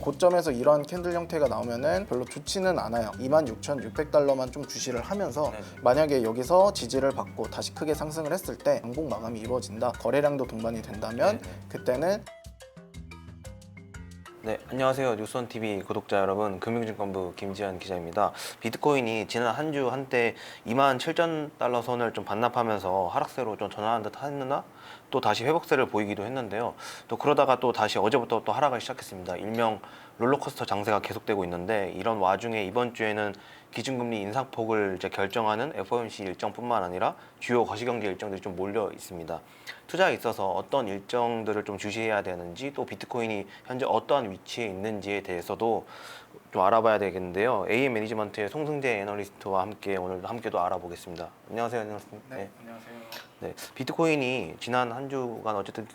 고점에서 이러한 캔들 형태가 나오면은 별로 좋지는 않아요. 26,600달러만 좀 주시를 하면서 만약에 여기서 지지를 받고 다시 크게 상승을 했을 때 양봉 마감이 이루어진다, 거래량도 동반이 된다면 그때는 네, 안녕하세요. 뉴스원TV 구독자 여러분, 금융증권부 김지현 기자입니다. 비트코인이 지난 한 주 한때 27,000달러 선을 좀 반납하면서 하락세로 좀 전환한 듯 했으나 또 다시 회복세를 보이기도 했는데요. 또 그러다가 또 다시 어제부터 또 하락을 시작했습니다. 일명 롤러코스터 장세가 계속되고 있는데, 이런 와중에 이번 주에는 기준금리 인상폭을 이제 결정하는 FOMC 일정뿐만 아니라 주요 거시경제 일정들이 좀 몰려 있습니다. 투자에 있어서 어떤 일정들을 좀 주시해야 되는지, 또 비트코인이 현재 어떠한 위치에 있는지에 대해서도 좀 알아봐야 되겠는데요. AM 매니지먼트의 송승재 애널리스트와 함께 오늘도 함께도 알아보겠습니다. 안녕하세요, 애널리스트. 네, 안녕하세요. 네, 비트코인이 지난 한 주간 어쨌든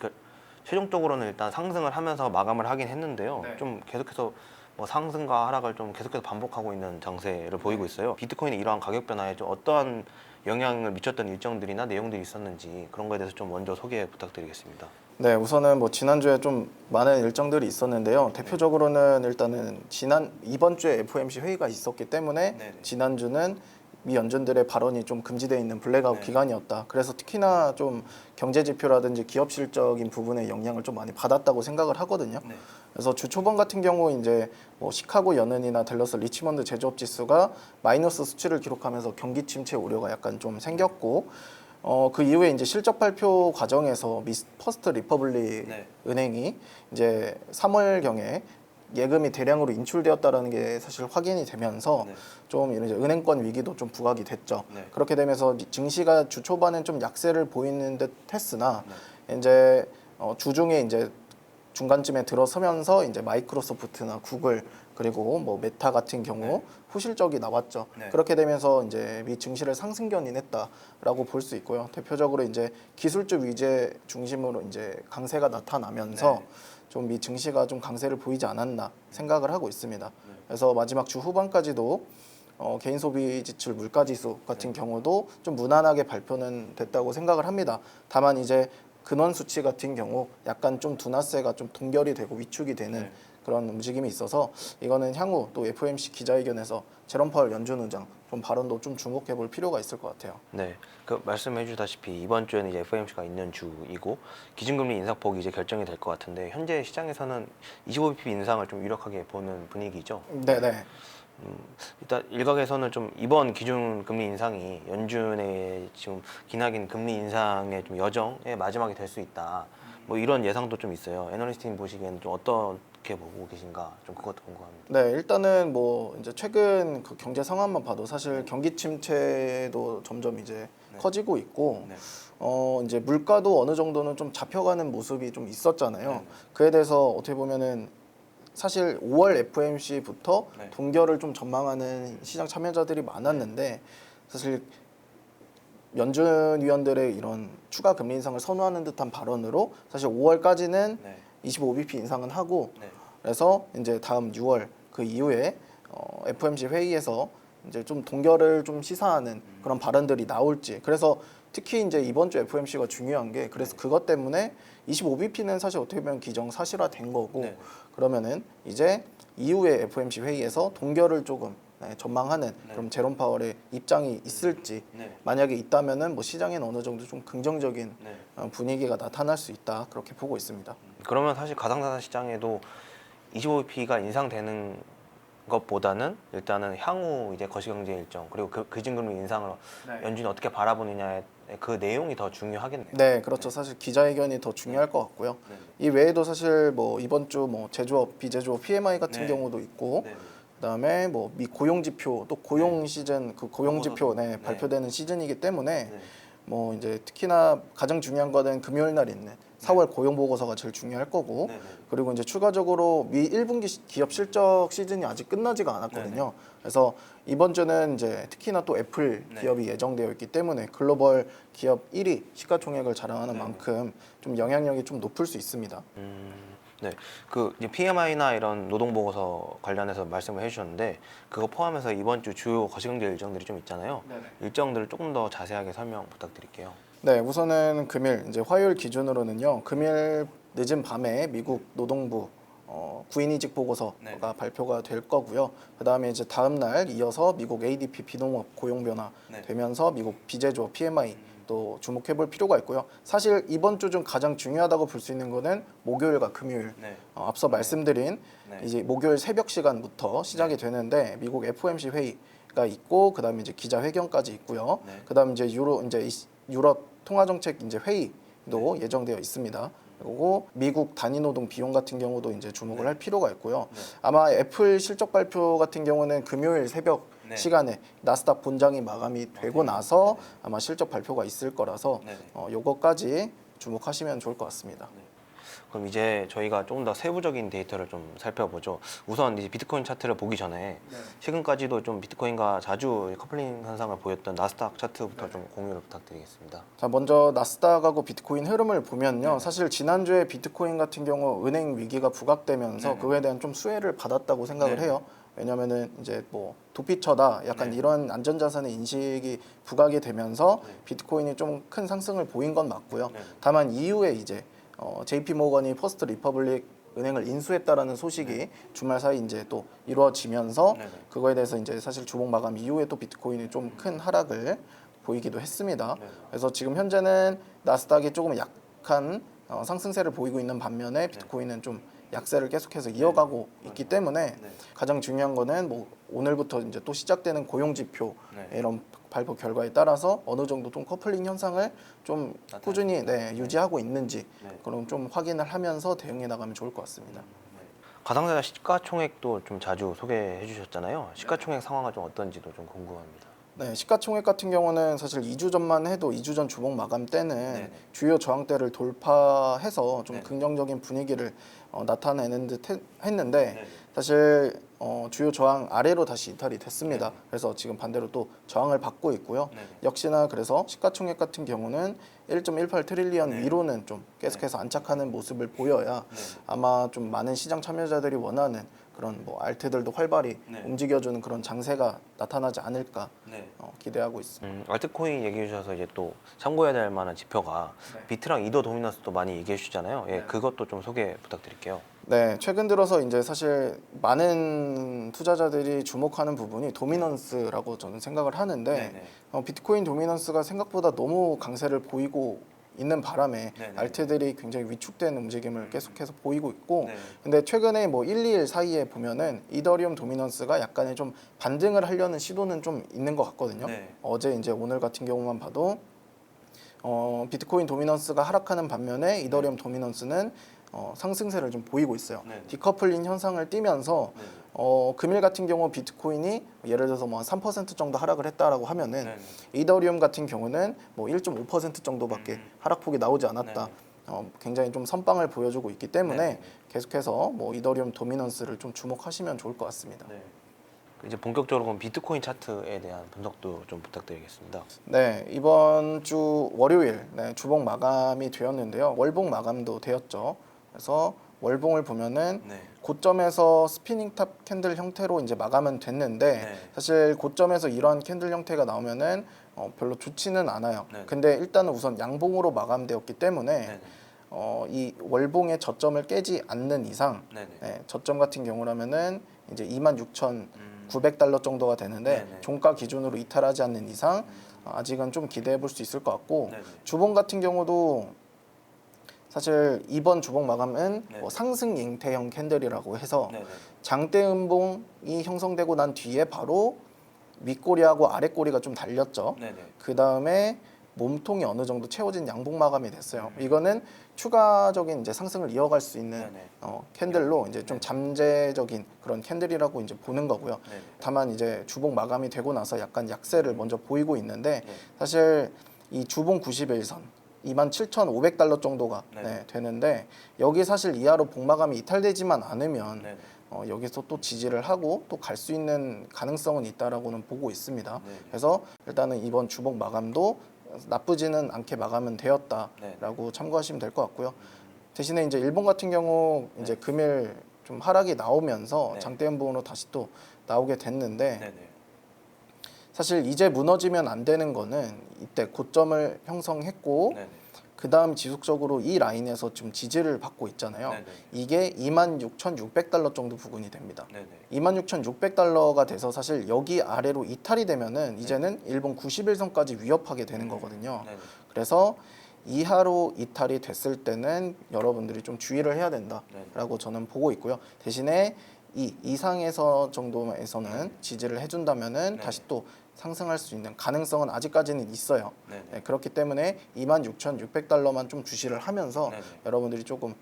최종적으로는 일단 상승을 하면서 마감을 하긴 했는데요. 좀 계속해서 뭐 상승과 하락을 좀 계속해서 반복하고 있는 장세를 보이고 있어요. 비트코인의 이러한 가격 변화에 좀 어떠한 영향을 미쳤던 일정들이나 내용들이 있었는지, 그런 거에 대해서 좀 먼저 소개 부탁드리겠습니다. 네, 우선은 뭐 지난주에 좀 많은 일정들이 있었는데요. 대표적으로는 일단은 이번 주에 FOMC 회의가 있었기 때문에 지난주는 미 연준들의 발언이 좀 금지되어 있는 블랙아웃 기간이었다. 그래서 특히나 좀 경제 지표라든지 기업 실적인 부분에 영향을 좀 많이 받았다고 생각을 하거든요. 그래서 주 초반 같은 경우 이제 뭐 시카고 연은이나 댈러스 리치먼드 제조업 지수가 마이너스 수치를 기록하면서 경기 침체 우려가 약간 좀 생겼고, 그 이후에 이제 실적 발표 과정에서 퍼스트 리퍼블릭 은행이 이제 3월경에 예금이 대량으로 인출되었다라는 게 사실 확인이 되면서 좀 이제 은행권 위기도 좀 부각이 됐죠. 그렇게 되면서 증시가 주 초반엔 좀 약세를 보이는 듯 했으나 이제 주중에 이제 중간쯤에 들어서면서 이제 마이크로소프트나 구글 그리고 뭐 메타 같은 경우 후실적이 나왔죠. 그렇게 되면서 이제 미 증시를 상승견인했다라고 볼 수 있고요. 대표적으로 이제 기술주 위제 중심으로 이제 강세가 나타나면서 좀 미 증시가 좀 강세를 보이지 않았나 생각을 하고 있습니다. 그래서 마지막 주 후반까지도 개인 소비 지출 물가 지수 같은 경우도 좀 무난하게 발표는 됐다고 생각을 합니다. 다만 이제 근원 수치 같은 경우 약간 좀 둔화세가 좀 동결이 되고 위축이 되는 그런 움직임이 있어서 이거는 향후 또 FOMC 기자회견에서 제롬 파월 연준 의장 좀 발언도 좀 주목해 볼 필요가 있을 것 같아요. 네, 그 말씀해 주다시피 이번 주에는 이제 FOMC가 있는 주이고 기준금리 인상폭이 이제 결정이 될 것 같은데, 현재 시장에서는 25bp 인상을 좀 유력하게 보는 분위기죠. 네네. 일단 일각에서는 좀 이번 기준금리 인상이 연준의 지금 기나긴 금리 인상의 좀 여정의 마지막이 될 수 있다, 뭐 이런 예상도 좀 있어요. 애널리스트님 보시기에는 좀 어떻게 보고 계신가, 좀 그것도 궁금합니다. 네, 일단은 뭐 이제 최근 그 경제 상황만 봐도 사실 경기 침체도 점점 이제 커지고 있고, 이제 물가도 어느 정도는 좀 잡혀가는 모습이 좀 있었잖아요. 그에 대해서 어떻게 보면은 사실 5월 FOMC부터 동결을 좀 전망하는 시장 참여자들이 많았는데, 사실 연준 위원들의 이런 추가 금리 인상을 선호하는 듯한 발언으로 사실 5월까지는 25bp 인상은 하고, 그래서 이제 다음 6월 그 이후에 FOMC 회의에서 이제 좀 동결을 좀 시사하는 그런 발언들이 나올지. 그래서 특히 이제 이번 주 FOMC가 중요한 게, 그래서 그것 때문에 25bp는 사실 어떻게 보면 기정사실화된 거고, 그러면은 이제 이후에 FOMC 회의에서 동결을 조금 전망하는 그럼 제롬 파월의 입장이 있을지, 만약에 있다면은 뭐 시장에는 어느 정도 좀 긍정적인 분위기가 나타날 수 있다, 그렇게 보고 있습니다. 그러면 사실 가상자산 시장에도 25bp가 인상되는 것보다는 일단은 향후 이제 거시경제 일정, 그리고 그 기준금리 인상을 연준이 어떻게 바라보느냐의 그 내용이 더 중요하겠네요. 네, 그렇죠. 사실 기자회견이 더 중요할 것 같고요. 이 외에도 사실 뭐 이번 주 뭐 제조업, 비제조업 PMI 같은 경우도 있고, 그다음에 뭐 미 고용 지표, 또 고용 시즌, 그 고용 지표 발표되는 시즌이기 때문에 뭐 이제 특히나 가장 중요한 거는 금요일 날 있는 4월 고용 보고서가 제일 중요할 거고, 그리고 이제 추가적으로 미 1분기 기업 실적 시즌이 아직 끝나지가 않았거든요. 그래서 이번 주는 이제 특히나 또 애플 기업이 예정되어 있기 때문에 글로벌 기업 1위 시가총액을 자랑하는 만큼 좀 영향력이 좀 높을 수 있습니다. 네, 그 PMI나 이런 노동 보고서 관련해서 말씀을 해주셨는데, 그거 포함해서 이번 주 주요 거시경제 일정들이 좀 있잖아요. 일정들을 조금 더 자세하게 설명 부탁드릴게요. 네, 우선은 금일, 이제 화요일 기준으로는요, 금일 늦은 밤에 미국 노동부 구인이직 보고서가 네. 발표가 될 거고요. 그다음에 이제 다음 날 이어서 미국 ADP 비농업 고용 변화 네. 되면서 미국 비제조 PMI 또 주목해 볼 필요가 있고요. 사실 이번 주 중 가장 중요하다고 볼 수 있는 거는 목요일과 금요일. 네. 앞서 말씀드린 네. 이제 목요일 새벽 시간부터 시작이 되는데 미국 FOMC 회의가 있고 그다음에 이제 기자회견까지 있고요. 네. 그다음에 이제 유럽 통화정책 이제 회의도 예정되어 있습니다. 그리고 미국 단위노동 비용 같은 경우도 이제 주목을 할 필요가 있고요. 아마 애플 실적 발표 같은 경우는 금요일 새벽 시간에 나스닥 본장이 마감이 되고 나서 아마 실적 발표가 있을 거라서 요거까지 주목하시면 좋을 것 같습니다. 그럼 이제 저희가 조금 더 세부적인 데이터를 좀 살펴보죠. 우선 이제 비트코인 차트를 보기 전에 최근까지도 좀 비트코인과 자주 커플링 현상을 보였던 나스닥 차트부터 좀 공유를 부탁드리겠습니다. 자, 먼저 나스닥하고 비트코인 흐름을 보면요. 사실 지난주에 비트코인 같은 경우 은행 위기가 부각되면서 그거에 대한 좀 수혜를 받았다고 생각을 해요. 왜냐면은 이제 뭐 도피처다 약간 이런 안전자산의 인식이 부각이 되면서 비트코인이 좀 큰 상승을 보인 건 맞고요. 다만 이후에 이제 JP 모건이 퍼스트 리퍼블릭 은행을 인수했다라는 소식이 주말 사이 이제 또 이루어지면서 그거에 대해서 이제 사실 주목 마감 이후에 또 비트코인이 좀 큰 하락을 보이기도 했습니다. 그래서 지금 현재는 나스닥이 조금 약한 상승세를 보이고 있는 반면에 비트코인은 좀 약세를 계속해서 이어가고 있기 때문에 가장 중요한 거는 뭐 오늘부터 이제 또 시작되는 고용 지표 이런 발표 결과에 따라서 어느 정도 좀 커플링 현상을 좀 꾸준히 유지하고 있는지 그럼 좀 확인을 하면서 대응해 나가면 좋을 것 같습니다. 가상자산 시가총액도 좀 자주 소개해 주셨잖아요. 시가총액 상황은 좀 어떤지도 좀 궁금합니다. 네, 시가총액 같은 경우는 사실 2주 전만 해도 2주 전 주목 마감 때는 주요 저항대를 돌파해서 좀 긍정적인 분위기를 나타내는 듯 했는데 사실 주요 저항 아래로 다시 이탈이 됐습니다. 그래서 지금 반대로 또 저항을 받고 있고요. 역시나 그래서 시가총액 같은 경우는 1.18 트릴리언 위로는 좀 계속해서 안착하는 모습을 보여야 아마 좀 많은 시장 참여자들이 원하는 그런 뭐 알트들도 활발히 움직여주는 그런 장세가 나타나지 않을까 기대하고 있습니다. 알트코인 얘기해 주셔서 이제 또 참고해야 될 만한 지표가 비트랑 이더 도미넌스도 많이 얘기해 주시잖아요. 예, 그것도 좀 소개 부탁드릴게요. 네, 최근 들어서 이제 사실 많은 투자자들이 주목하는 부분이 도미넌스라고 저는 생각을 하는데 비트코인 도미넌스가 생각보다 너무 강세를 보이고 있는 바람에 알트들이 굉장히 위축되는 움직임을 계속해서 보이고 있고 근데 최근에 뭐 1, 2일 사이에 보면은 이더리움 도미넌스가 약간의 좀 반등을 하려는 시도는 좀 있는 것 같거든요. 어제 이제 오늘 같은 경우만 봐도 비트코인 도미넌스가 하락하는 반면에 이더리움 도미넌스는 상승세를 좀 보이고 있어요. 디커플링 현상을 띠면서 금일 같은 경우 비트코인이 예를 들어서 뭐 한 3% 정도 하락을 했다라고 하면은 이더리움 같은 경우는 뭐 1.5% 정도밖에 하락폭이 나오지 않았다. 굉장히 좀 선빵을 보여주고 있기 때문에 계속해서 뭐 이더리움 도미넌스를 좀 주목하시면 좋을 것 같습니다. 이제 본격적으로 그럼 비트코인 차트에 대한 분석도 좀 부탁드리겠습니다. 네, 이번 주 월요일 주봉 마감이 되었는데요. 월봉 마감도 되었죠. 그래서 월봉을 보면은 고점에서 스피닝 탑 캔들 형태로 이제 마감은 됐는데 사실 고점에서 이러한 캔들 형태가 나오면은 별로 좋지는 않아요. 근데 일단은 우선 양봉으로 마감되었기 때문에 이 월봉의 저점을 깨지 않는 이상 저점 같은 경우라면은 이제 26,900달러 정도가 되는데 종가 기준으로 이탈하지 않는 이상 아직은 좀 기대해 볼 수 있을 것 같고 주봉 같은 경우도 사실 이번 주봉 마감은 뭐 상승 잉태형 캔들이라고 해서 장대 음봉이 형성되고 난 뒤에 바로 윗꼬리하고 아랫꼬리가 좀 달렸죠. 그 다음에 몸통이 어느 정도 채워진 양봉 마감이 됐어요. 이거는 추가적인 이제 상승을 이어갈 수 있는 캔들로 이제 좀 잠재적인 그런 캔들이라고 이제 보는 거고요. 다만 이제 주봉 마감이 되고 나서 약간 약세를 먼저 보이고 있는데 사실 이 주봉 90일선 27,500달러 정도가 되는데 여기 사실 이하로 복마감이 이탈되지만 않으면 여기서 또 지지를 하고 또 갈 수 있는 가능성은 있다라고는 보고 있습니다. 그래서 일단은 이번 주봉 마감도 나쁘지는 않게 마감은 되었다라고 참고하시면 될 것 같고요. 대신에 이제 일본 같은 경우 이제 금일 좀 하락이 나오면서 장대 음봉으로 다시 또 나오게 됐는데 사실 이제 무너지면 안 되는 거는 이때 고점을 형성했고 그 다음 지속적으로 이 라인에서 좀 지지를 받고 있잖아요. 네네. 이게 26,600달러 정도 부근이 됩니다. 네네. 26,600달러가 돼서 사실 여기 아래로 이탈이 되면은 이제는 일본 90일선까지 위협하게 되는 거거든요. 네네. 그래서 이하로 이탈이 됐을 때는 여러분들이 좀 주의를 해야 된다라고 저는 보고 있고요. 대신에 이 이상에서 정도에서는 지지를 해준다면은 다시 또 상승할 수 있는 가능성은 아직까지는 있어요. 네, 그렇기 때문에 26,600달러만 좀 주시를 하면서 여러분들이 조금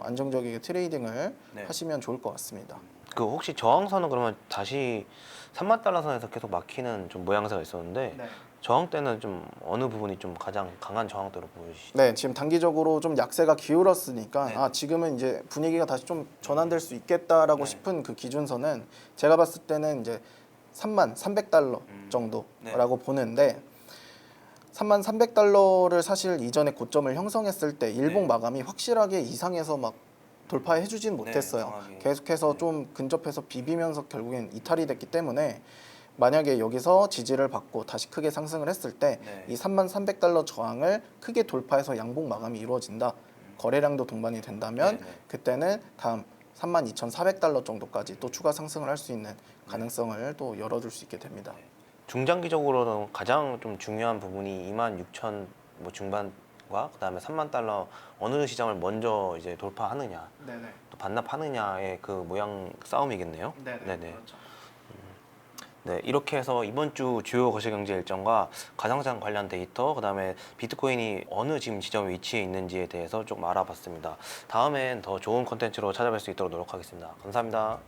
안정적이게 트레이딩을 하시면 좋을 것 같습니다. 그 혹시 저항선은 그러면 다시 3만 달러 선에서 계속 막히는 좀 모양새가 있었는데 저항 때는 좀 어느 부분이 좀 가장 강한 저항대로 보이시죠? 네, 지금 단기적으로 좀 약세가 기울었으니까 지금은 이제 분위기가 다시 좀 전환될 수 있겠다라고 싶은 그 기준선은 제가 봤을 때는 이제 3만 300달러 정도라고 보는데 3만 300달러를 사실 이전에 고점을 형성했을 때 일봉 마감이 확실하게 이상해서 막 돌파해 주진 못했어요. 계속해서 좀 근접해서 비비면서 결국엔 이탈이 됐기 때문에 만약에 여기서 지지를 받고 다시 크게 상승을 했을 때 이 3만 300달러 저항을 크게 돌파해서 양봉 마감이 이루어진다. 거래량도 동반이 된다면 그때는 다음 32,400달러 정도까지 또 추가 상승을 할 수 있는 가능성을 또 열어둘 수 있게 됩니다. 중장기적으로는 가장 좀 중요한 부분이 26,000 뭐 중반과 그다음에 3만 달러 어느 시장을 먼저 이제 돌파하느냐, 또 반납하느냐의 그 모양 싸움이겠네요. 네네. 네, 이렇게 해서 이번 주 주요 거시경제 일정과 가상자산 관련 데이터, 그다음에 비트코인이 어느 지금 지점 위치에 있는지에 대해서 좀 알아봤습니다. 다음엔 더 좋은 콘텐츠로 찾아뵐 수 있도록 노력하겠습니다. 감사합니다.